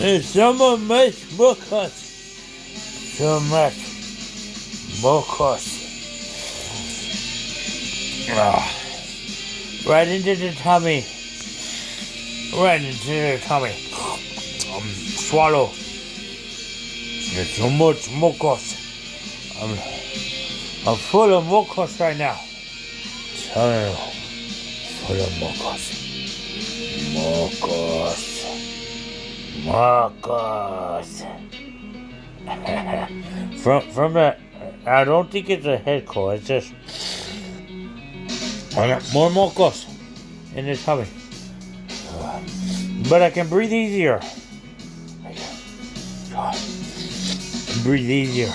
And some of my mucus. So much mucus. Right into the tummy. Right into the tummy. Swallow. There's so much mucus. I'm full of mucus right now. Telling you, full of mucus. Mucus. From that, I don't think it's a head cold. It's just I got more mucus in the tummy. But I can breathe easier. Breathe easier.